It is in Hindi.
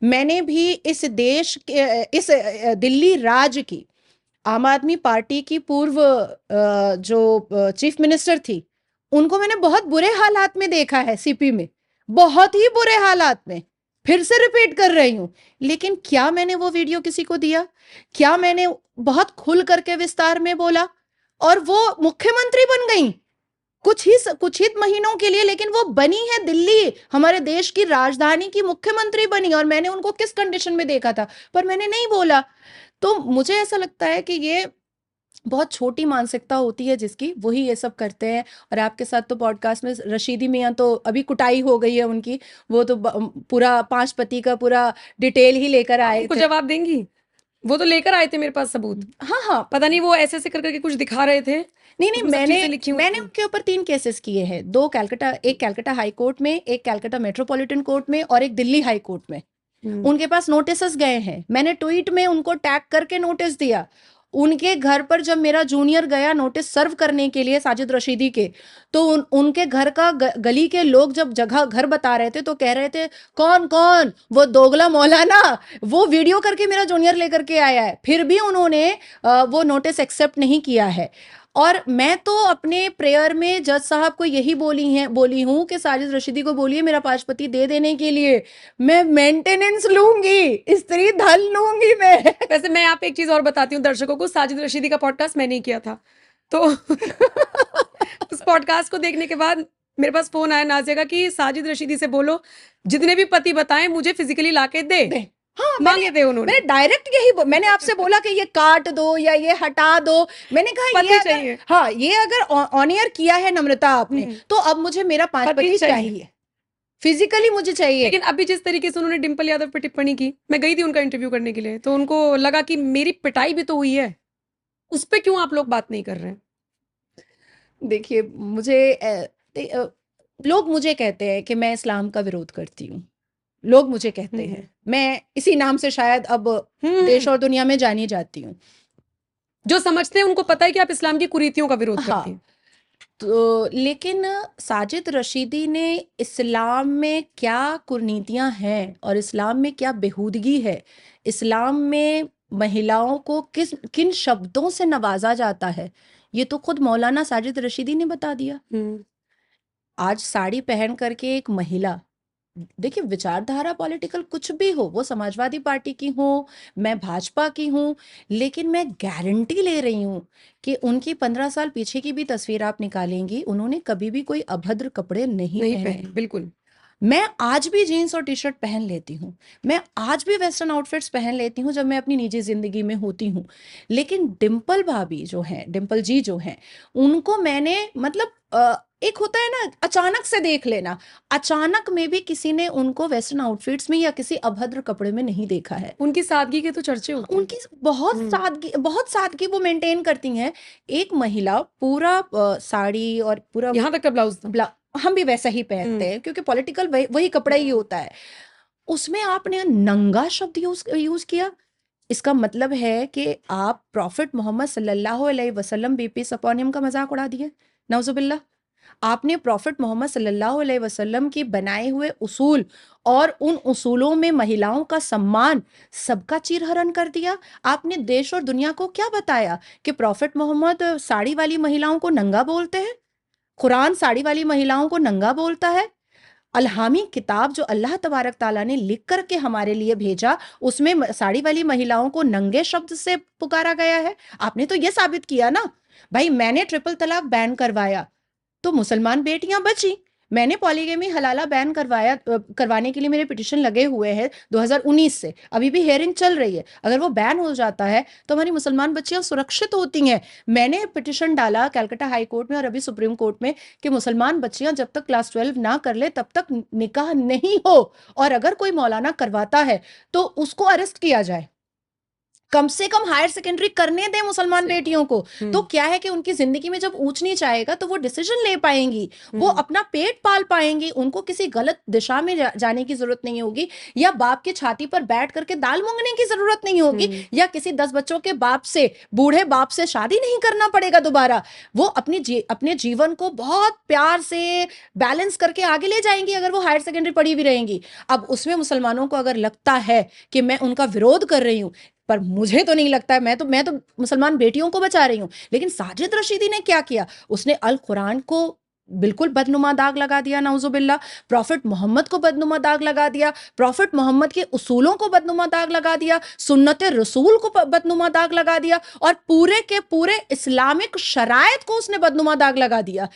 मैंने भी इस देश के इस दिल्ली राज्य की आम आदमी पार्टी की पूर्व जो चीफ मिनिस्टर थी, उनको मैंने बहुत बुरे हालात में देखा है सीपी में, बहुत ही बुरे हालात में। फिर से रिपीट कर रही हूं, लेकिन क्या मैंने वो वीडियो किसी को दिया? क्या मैंने बहुत खुल करके विस्तार में बोला? और वो मुख्यमंत्री बन गई कुछ ही महीनों के लिए, लेकिन वो बनी है दिल्ली, हमारे देश की राजधानी की मुख्यमंत्री बनी, और मैंने उनको किस कंडीशन में देखा था, पर मैंने नहीं बोला। तो मुझे ऐसा लगता है कि ये बहुत छोटी मानसिकता होती है जिसकी, वही ये सब करते हैं। और आपके साथ तो पॉडकास्ट में रशीदी मियाँ तो अभी कुटाई हो गई है उनकी, वो तो पूरा 5 पति का पूरा डिटेल ही लेकर आप आए उनको थे। जवाब देंगी? वो तो लेकर आए थे मेरे पास सबूत। हाँ हाँ, पता नहीं वो ऐसे ऐसे कर करके कुछ दिखा रहे थे, नहीं उसमें सब मैंने चीजें लिखी हुई मैंने थी। उनके ऊपर 3 केसेस किए हैं, एक कैलकाटा हाई कोर्ट में, एक कैलकाटा मेट्रोपॉलिटन कोर्ट में, और एक दिल्ली हाई कोर्ट में। उनके पास नोटिस गए हैं, मैंने ट्वीट में उनको टैग करके नोटिस दिया। उनके घर पर जब मेरा जूनियर गया नोटिस सर्व करने के लिए साजिद रशीदी के, तो उनके घर का गली के लोग जब जगह घर बता रहे थे तो कह रहे थे कौन कौन वो दोगला मौलाना, वो वीडियो करके मेरा जूनियर लेकर के आया है। फिर भी उन्होंने वो नोटिस एक्सेप्ट नहीं किया है। और मैं तो अपने प्रेयर में जज साहब को यही बोली हूं कि साजिद रशीदी को बोलिए मेरा पाशपति दे देने के लिए, मैं मेंटेनेंस लूंगी, स्त्री धन लूंगी मैं। वैसे मैं आप एक चीज और बताती हूँ दर्शकों को, साजिद रशीदी का पॉडकास्ट मैंने ही किया था, तो उस पॉडकास्ट को देखने के बाद मेरे पास फोन आया नाजिया का कि साजिद रशीदी से बोलो जितने भी पति बताएं मुझे फिजिकली लाके दे। हाँ, मांगे थे उन्होंने। मैंने डायरेक्ट मैंने आपसे बोला कि ये काट दो या ये हटा दो। मैंने कहा पति ये अगर, चाहिए। हाँ, ये अगर ऑन एयर किया है नम्रता आपने, तो अब मुझे मेरा 5 पति पति चाहिए। चाहिए, फिजिकली मुझे चाहिए। लेकिन अभी जिस तरीके से उन्होंने डिंपल यादव पे टिप्पणी की, मैं गई थी उनका इंटरव्यू करने के लिए, तो उनको लगा कि मेरी पिटाई भी तो हुई है, उस पे क्यों आप लोग बात नहीं कर रहे हैं? देखिए लोग मुझे कहते हैं कि मैं इस्लाम का विरोध करती हूँ, लोग मुझे कहते हैं, मैं इसी नाम से शायद अब देश और दुनिया में जानी जाती हूँ। जो समझते हैं उनको पता है कि आप इस्लाम की कुरीतियों का विरोध करती हैं। तो लेकिन साजिद रशीदी ने इस्लाम में क्या कुरीतियां हैं और इस्लाम में क्या बेहूदगी है, इस्लाम में महिलाओं को किन शब्दों से नवाजा जाता है, ये तो खुद मौलाना साजिद रशीदी ने बता दिया। आज साड़ी पहन करके एक महिला, देखिए विचारधारा पॉलिटिकल कुछ भी हो, वो समाजवादी पार्टी की हो, मैं भाजपा की हूं, लेकिन मैं गारंटी ले रही हूं कि उनकी 15 साल पीछे की भी तस्वीर आप निकालेंगी, उन्होंने कभी भी कोई अभद्र कपड़े नहीं पहने। बिल्कुल। मैं आज भी जीन्स और टी शर्ट पहन लेती हूँ, मैं आज भी वेस्टर्न आउटफिट्स पहन लेती हूँ जब मैं अपनी निजी जिंदगी में होती हूँ। लेकिन डिम्पल भाभी जो हैं, डिम्पल जी जो हैं, उनको मैंने मतलब एक होता है ना अचानक से देख लेना, अचानक में भी किसी ने उनको वेस्टर्न आउटफिट्स में या किसी अभद्र कपड़े में नहीं देखा है। उनकी सादगी के तो चर्चे होते हैं। उनकी बहुत सादगी वो मेंटेन करती हैं। एक महिला पूरा साड़ी और पूरा यहाँ तक का ब्लाउज हम भी वैसा ही पहनते हैं क्योंकि पॉलिटिकल वही कपड़ा ही होता है। उसमें आपने नंगा शब्द यूज किया, इसका मतलब है कि आप प्रॉफिट मोहम्मद सल्लल्लाहु अलैहि वसल्लम बी पीस अपॉन हिम का मजाक उड़ा दिए, नौजुबिल्ला। आपने प्रॉफिट मोहम्मद सल्लल्लाहु अलैहि वसल्लम की बनाए हुए उसूल और उन उसूलों में महिलाओं का सम्मान सबका चीरहरण कर दिया। आपने देश और दुनिया को क्या बताया कि प्रॉफिट मोहम्मद साड़ी वाली महिलाओं को नंगा बोलते हैं, कुरान साड़ी वाली महिलाओं को नंगा बोलता है। अलहामी किताब जो अल्लाह तबारक ताला ने लिख करके हमारे लिए भेजा, उसमें साड़ी वाली महिलाओं को नंगे शब्द से पुकारा गया है। आपने तो यह साबित किया ना भाई, मैंने ट्रिपल तलाक बैन करवाया तो मुसलमान बेटियां बची, मैंने पॉलीगेमी हलाला बैन करवाने के लिए मेरे पिटिशन लगे हुए हैं 2019 से, अभी भी हेयरिंग चल रही है। अगर वो बैन हो जाता है तो हमारी मुसलमान बच्चियां सुरक्षित होती हैं। मैंने पिटिशन डाला कलकत्ता हाई कोर्ट में और अभी सुप्रीम कोर्ट में कि मुसलमान बच्चियां जब तक क्लास 12 ना कर ले तब तक निकाह नहीं हो, और अगर कोई मौलाना करवाता है तो उसको अरेस्ट किया जाए। कम से कम हायर सेकेंडरी करने दें मुसलमान सही। बेटियों को। तो हम्म क्या है कि उनकी जिंदगी में जब ऊंच नीच आएगा तो वो डिसीजन ले पाएंगी, वो हम्म अपना पेट पाल पाएंगी, उनको किसी गलत दिशा में जाने की जरूरत नहीं होगी, या बाप की छाती पर बैठ करके दाल मांगने की जरूरत नहीं होगी, हम्म या किसी 10 बच्चों के बाप से, बूढ़े बाप से शादी नहीं करना पड़ेगा दोबारा। वो अपने जीवन को बहुत प्यार से बैलेंस करके आगे ले जाएंगी अगर वो हायर सेकेंडरी पढ़ी भी रहेंगी। अब उसमें मुसलमानों को अगर लगता है कि मैं उनका विरोध कर रही हूं, पर मुझे तो नहीं लगता है, मैं तो मुसलमान बेटियों को बचा रही हूं। लेकिन साजिद रशीदी ने क्या किया, उसने अल कुरान को बिल्कुल बदनुमा दाग लगा दिया, नाउजुबिल्ला। प्रॉफिट मोहम्मद को बदनुमा दाग लगा दिया, प्रॉफिट मोहम्मद के उसूलों को बदनुमा दाग लगा दिया, सुन्नत रसूल को बदनुमा दाग लगा दिया, और पूरे के पूरे इस्लामिक शरायत को उसने बदनुमा दाग लगा दिया।